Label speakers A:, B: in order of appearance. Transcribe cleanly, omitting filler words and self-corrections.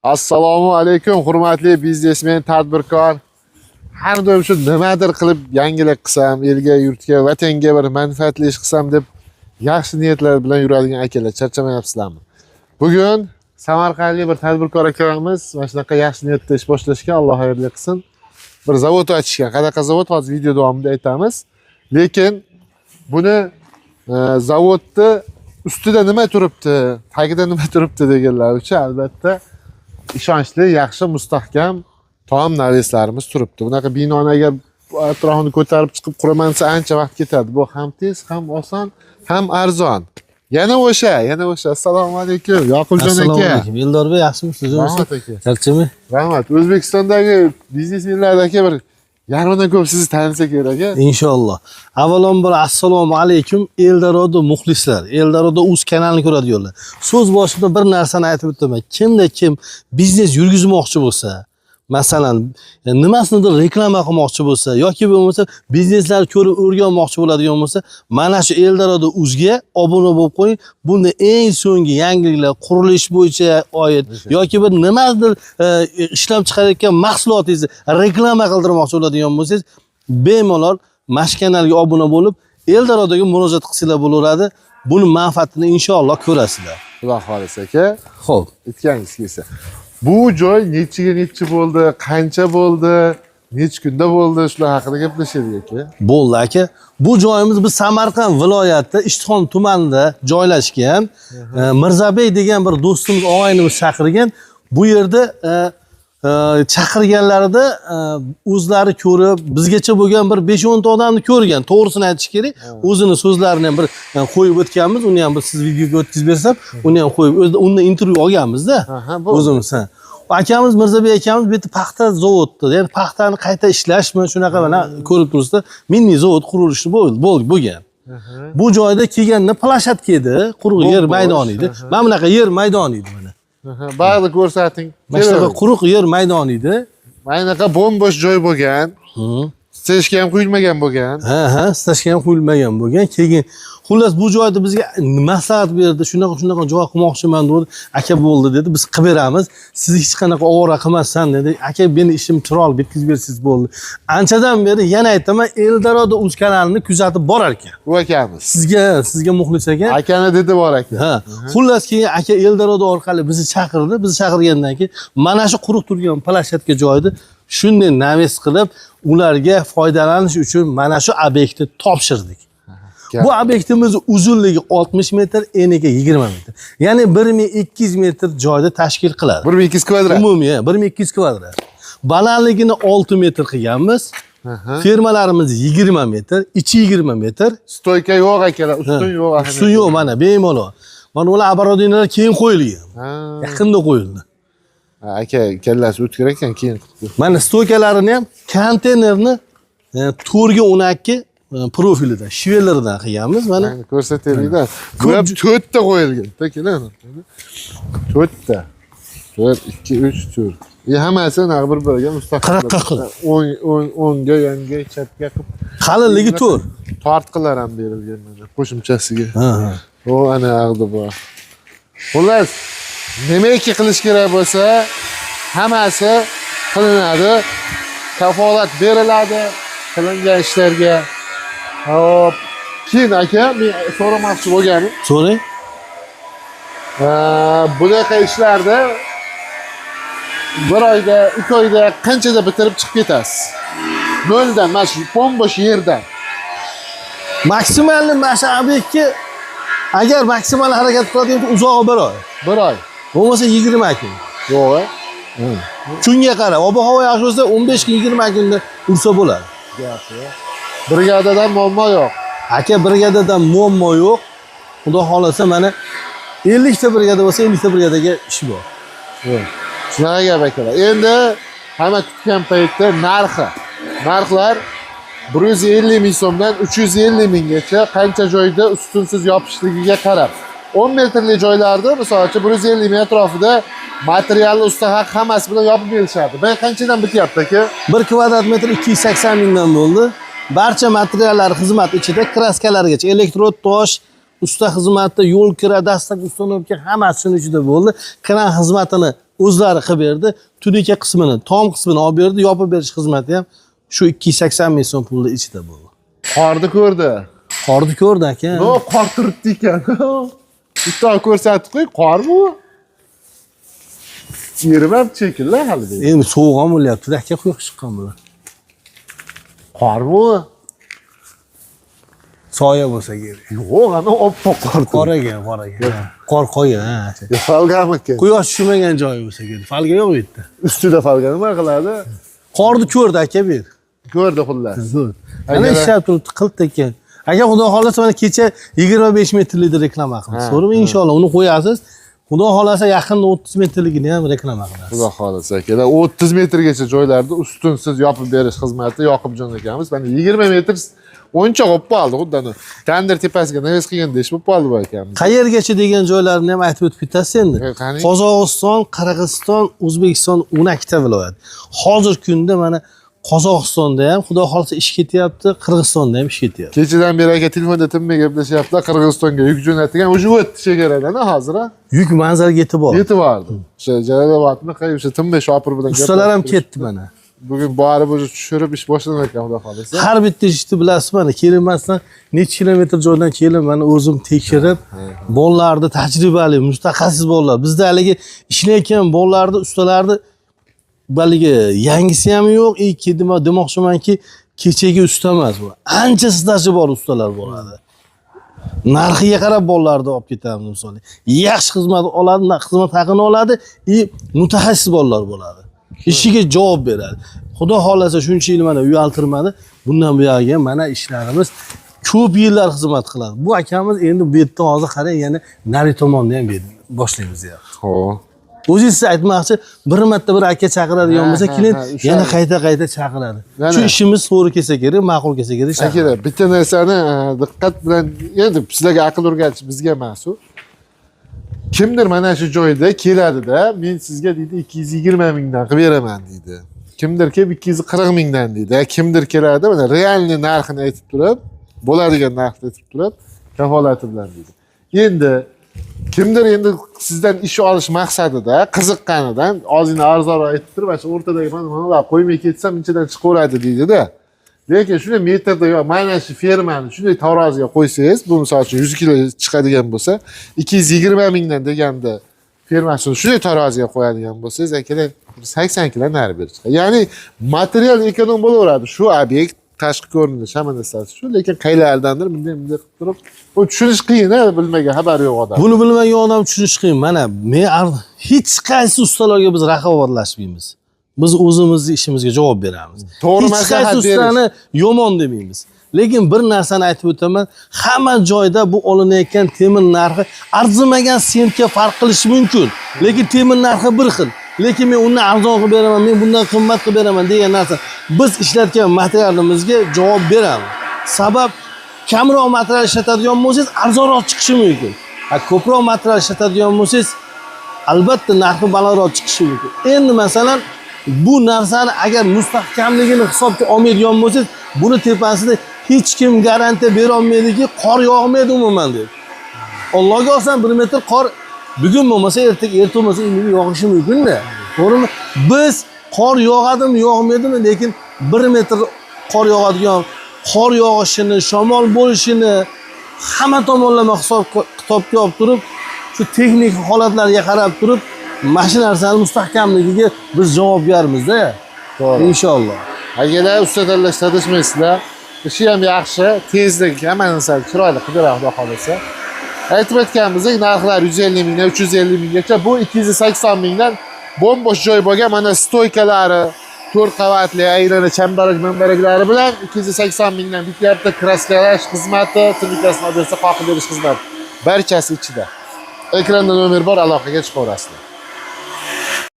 A: Assalomu alaykum, hurmatli biznesmen, tadbirkor. Har doim shu nimadir qilib yangilik qilsam, elga, yurtga, vatanga bir manfaatli ish qilsam deb yaxshi niyatlar bilan yuradigan akalar, charchamayapsizlarmi? Bugun Samarqandlik bir tadbirkor akamiz mana shunaqa yaxshi niyatda ish boshlashga Alloh xayrli qilsin. Bir zavod ochishgan. Qanaqa zavod hozir video davomida aytamiz. Lekin buni zavodni ustida nima turibdi, tagida nima turibdi deganlar uchun albatta ishonchli, yaxshi, mustahkam taom narslarimiz turibdi. Bunaqa binoni agar atrofini ko'tarib chiqib quraman desa ancha vaqt ketadi. Bu ham tez, ham oson, ham arzon. Yana o'sha. Assalomu alaykum, Yoqubjon aka.
B: Assalomu alaykum. Eldor bey, yaxshimisiz?
A: Rahmat aka.
B: Charchami?
A: Rahmat. O'zbekistondagi biznesmenlardagi bir yarmidan ko'p sizni tanisa kerak a.
B: Inshaalloh. Avvalambor assalomu alaykum Eldorado muxlislar. Eldorado uz kanalini ko'radiganlar. So'z boshida bir narsani aytib o'taman. Kimda kim biznes yurgizmoqchi bo'lsa, masalan, nimasidir reklama qilmoqchi bo'lsa yoki bo'lmasa bizneslar ko'rib o'rganmoqchi bo'ladigan bo'lsa, mana shu Eldorado uzga obuna bo'lib qo'ying. Bunda eng so'nggi yangiliklar, qurilish bo'yicha oid yoki bir nimadir ishlab chiqarayotgan mahsulotingizni reklama qildirmoqchi bo'ladigan bo'lsangiz, bemalol mana shu kanalga obuna bo'lib, Eldoradoga murojaat qilsanglar bo'laveradi. Buni manfaatini inshaalloh ko'rasizlar.
A: Xudo xolisa aka.
B: Xo'p,
A: Aytganingiz kelsa. Bu joy necha bo'ldi, qancha bo'ldi, necha kunda bo'ldi, shular haqida gaplashaylik aka.
B: Bo'ldi aka. Bu joyimiz biz Samarqand viloyati Ishtixon tumanida joylashgan. Mirzabey degan bir do'stimiz, og'aynimiz chaqirgan. Bu yerda chaqirganlarida o'zlari ko'rib, bizgacha bo'lgan bir 5-10 ta odamni ko'rgan. To'g'risini aytish kerak. O'zini so'zlarini ham bir qo'yib o'tganmiz. Uni ham bir siz videoga o'tkazib bersam, uni ham qo'yib, undan intervyu olganmiz-da. O'zimiz. Akamiz Mirzabey akamiz bu yerda paxta zavodda, ya'ni paxtani qayta ishlashmi, shunaqa mana ko'rib turibsiz, milliy zavod qurilishi bo'lgan. Bu joyda kelganda plashatka edi, quruq yer maydoni edi. Mana bunaqa yer maydoni edi mana.
A: Ba'zi ko'rsating.
B: Mana shunaqa quruq yer maydoni edi.
A: Mana bunaqa bo'm-bo'sh joy bo'lgan. Steshka ham quyilmagan bo'lgan.
B: Ha, steshka ham quyilmagan bo'lgan. Keyin xullas bu joyda bizga maslahat berdi. Shunaqa joy qilmoqchiman dedi. Aka bo'ldi dedi. Biz qilib beramiz. Siz hech qanaqa ovora qilmasdan dedi. Aka meni ishim chiroyli bitkazib bersiz bo'ldi. Anchadan beri yana aytaman, Eldorado uz kanalini kuzatib borar ekan.
A: Bu akamiz.
B: Sizga muxlis ekan.
A: Akani dedi bor ekan.
B: Ha. Xullas keyin aka Eldorado orqali bizni chaqirdi. Bizni chaqirgandan keyin mana shu quruq turgan plashatka joyda shunday naves qilib ularga foydalanish uchun mana shu obyektni topshirdik. Bu obyektimiz uzunligi 60 metr, eniga 20 metr. Ya'ni 1200 metr joyda tashkil qiladi.
A: 1200 kvadrat.
B: Umumiy 1200 kvadrat. Balandligini 6 metr qilganmiz. Fermalarimiz 20 metr, ichi 20 metr.
A: Stoyka yo'q akalar, ustun yo'q.
B: Ustun yo'q mana bemalol. Mana ular оборудованиялар keyin qo'yilgan. Yaqinda qo'yildi.
A: Aka kallasi o'tkir ekan keyin.
B: Mana stoykalarini ham konteynerni to'rga 12 profilida, shivellardan qilganmiz mana.
A: Ko'rsataylik-da. Bu ham 4 ta qo'yilgan. Kelar. 4 ta. 1 2 3 4. Hammasi naq bir-biriga mustaqil. 10 ga, yonga, chapga qilib.
B: Qalinligi 4.
A: Tortqilar ham berilgan mana qo'shimchasiga. O ana ag'di bor. Xullas, nimaiki qilish kerak bo'lsa, hammasi qilinadi. Kafolat beriladi qilingan ishlarga. Hop. Keyin aka, men so'ramoqchi bo'lganim.
B: So'rang.
A: Bunaqa ishlarda bir oyda, 2 oyda qanchada bitirib chiqib ketasiz? Noldan, mana shu bo'm-bo'sh yerdan.
B: Maksimalni mana shu obyektga agar maksimal harakat qiladigan uzog'i 1 oy.
A: 1 oy.
B: Bo'lmasa 20 kun.
A: Yo'q.
B: Kunga qarab, ob-havo yaxshi bo'lsa 15 kun, 20 kunda ursa bo'ladi.
A: Brigadadan muammo yo'q.
B: Aka brigadadan muammo yo'q. Xudo xolasa mana 50 ta brigada bo'lsa 50 ta brigadaga ish bor.
A: Shunaqa gap akalar. Endi hamma kutgan paytda narxlar 150 ming so'mdan 350 minggacha qancha joyda ustunsiz yopishligiga qarab. 10 metrli joylarda masalan 150 ming atrofida materialni usta haq hammasi bilan yopib berishadi. Ben qanchadan bityapti aka?
B: 1 kvadrat metr 280 mingdan bo'ldi. Barcha materiallar xizmat ichida kraskalargacha, elektrod, tosh, usta xizmatda yo'l kira, dastak, uстановка hammasi shuni ichida bo'ldi. Kran xizmatini o'zlari qilib berdi. Tunika qismini, tom qismini olib berdi, yopib berish xizmati ham shu 280 ming so'm pulni ichida bo'ldi.
A: Qorni ko'rdi.
B: Qorni ko'rdi aka.
A: No, qor turibdi ekan. Bitta ko'rsatib qo'y, qormi u? Yerimam chekilla hali.
B: Endi sovuq ham bo'lyapti, aka quyuq chiqqan bular.
A: Qormi u?
B: Soya bo'lsa kerak.
A: Yo'q, ana oppoq qor.
B: Qor ekan, qor ekan. Qor qo'ygan, ha.
A: Falgam ekan.
B: Quyosh tushmagan joyi bo'lsa kerak. Falga yo'q bu yerda.
A: Ustida falga nima qiladi?
B: Qorni ko'rdi aka bu yer.
A: Ko'rdi xullas.
B: Ana ishlab turibdi, qildi ekan. Aka xudo xolasa mana kecha 25 metrlikni reklama qilamiz. So'rib inshaalloh uni qo'yasiz. Xudo xolasa yaqinda 30 metrligini ham reklama qilamiz.
A: Xudo xolasa aka. 30 metrgacha joylarda ustunsiz yopib berish xizmati Yoqubjon akamiz. Mana 20 metr o'ncha qolib qoldi xuddi. Tandir tepasiga navaz qilganda ish bo'lib qoldi bu akamiz.
B: Qayergacha degan joylarni ham aytib o'tib ketasiz endi. Qozog'iston, Qirg'iziston, O'zbekiston 12 ta viloyat. Hozir kunda mana Qozog'istonda ham xudo xolasa ish ketyapti, Qirg'izistonda ham ish ketyapti.
A: Kechadan beri aka telefonda tinmay gaplashyaptilar. Qirg'izistonga yuk jo'natgan, o'sha o'tdi chegaradan hozir.
B: Yuk manzilga yetib bordi.
A: Yetib bordi. O'sha Jalolobodni o'sha tinmay shopir bilan
B: ustalar ham ketdi mana.
A: Bugun borib o'sha tushirib ish boshlanar ekan xudo xolasa.
B: Har bitta ishni bilasiz mana, kelinmasdan necha kilometr joydan kelib mana o'zim tekshirib, bolalarni tajribali, mutaxassis bolalar. Bizda haligi ishlayotgan bolalarni, ustalarni baligi yangisi ham yo'q, demoqchimanki, kechagi usta emas bu. Ancha staji bor ustalar bo'ladi. Narxiga qarab bolalarni olib ketamiz misol. Yaxshi xizmat oladi, xizmat haqini oladi, mutaxassis bolalar bo'ladi. Ishiga javob beradi. Xudo xolasa shuncha yil mana uyaltirmadi. Bundan buyog'iga mana ishlarimiz ko'p yillar xizmat qiladi. Bu akamiz endi bu yerda hozir qarang, yana nari tomonda ham boshlaymiz deyapti.
A: Xo'p.
B: O'zingiz aytmoqchi, bir marta bir aka chaqiradigan bo'lsa, keyin yana qayta chaqiradi. Shu ishimiz to'g'ri kelsa kerak, ma'qul kelsa kerak.
A: Aka, bitta narsani diqqat bilan, endi sizlarga aql o'rgatish bizga emas u. Kimdir mana shu joyda keladida, men sizga deydi 220 mingdan qilib beraman deydi. Kimdir kelib 240 mingdan deydi. Kimdir keladi, mana realniy narxini aytib turib, bo'ladigan narxni aytib turib, kafolati bilan deydi. Endi kimdir endi sizdan ish olish maqsadida, qiziqqanidan ozgina arzonroq aytib turib, mana shu o'rtadagi mana qo'ymay ketsam, inchadan chiqaveradi deydi-da. Lekin shunday metrda yo mana shu fermani shunday taroziga qo'ysangiz, bu misol uchun 100 kilo chiqadigan bo'lsa, 220 mingdan deganda fermasini shunday taroziga qo'yadigan bo'lsangiz, akalar 80 kilo nari berib chiqadi. Ya'ni material ekonom bo'laveradi. Shu obyekt tashqi ko'rinish hamma narsasi shu, lekin qaylardandir bunday qilib turib, bu tushunish qiyin-a, bilmagan, xabar yo'q odam.
B: Buni bilmagan odam tushunish qiyin. Mana men hech qaysi ustalarga biz raqobatlashmaymiz. Biz o'zimizning ishimizga javob beramiz.
A: To'g'ri maslahat berish.
B: Ustani yomon demaymiz. Lekin bir narsani aytib o'taman, hamma joyda bu olinayotgan temir narxi arzimagan sentga farq qilishi mumkin. Lekin temir narxi bir xil. Lekin men undan arzon qilib beraman, men bundan qimmat qilib beraman degan narsa biz ishlatgan materialimizga javob beramiz. Sabab kamroq material ishlatadigan bo'lsangiz arzonroq chiqishi mumkin. Ko'proq material ishlatadigan bo'lsangiz albatta narxi balandroq chiqishi mumkin. Endi masalan bu narsani agar mustahkamligini hisobga olmaydigan bo'lsangiz, buni tepasida hech kim garantiya bera olmaydiki, qor yog'maydi umuman deb. Allohga olsan 1 metr qor bugun bo'lmasa ertaga bo'lmasa endi yog'ishi mumkin-da. To'g'rimi? Biz qor yog'adimi, yog'maydimi, lekin 1 metr qor yog'adigan, qor yog'ishini, shamol bo'lishini hamma tomonlama hisob-kitobga olib turib, shu texnik holatlarga qarab turib, mashina narsani mustahkamligiga biz javobgarmiz-da.
A: To'g'ri.
B: Inshaalloh.
A: Agar usta tanlash tadishmaysizlar, ishi ham yaxshi, tezlik, hamma narsani chiroyli qilib beradi xudo xolasa. Aytib o'tganimizdek, narxlar 150 mingdan 350 minggacha, bu 280 mingdan bombosh joy bo'lgan mana stoykalari, 4 qavatli aylana chambarak-manbaraklari bilan 280 mingdan bityapti. Kraskalash xizmati, tunikasini bersa qoqib berish xizmati. Barchasi ichida. Ekranda nomer bor, aloqaga chiqaverasizlar.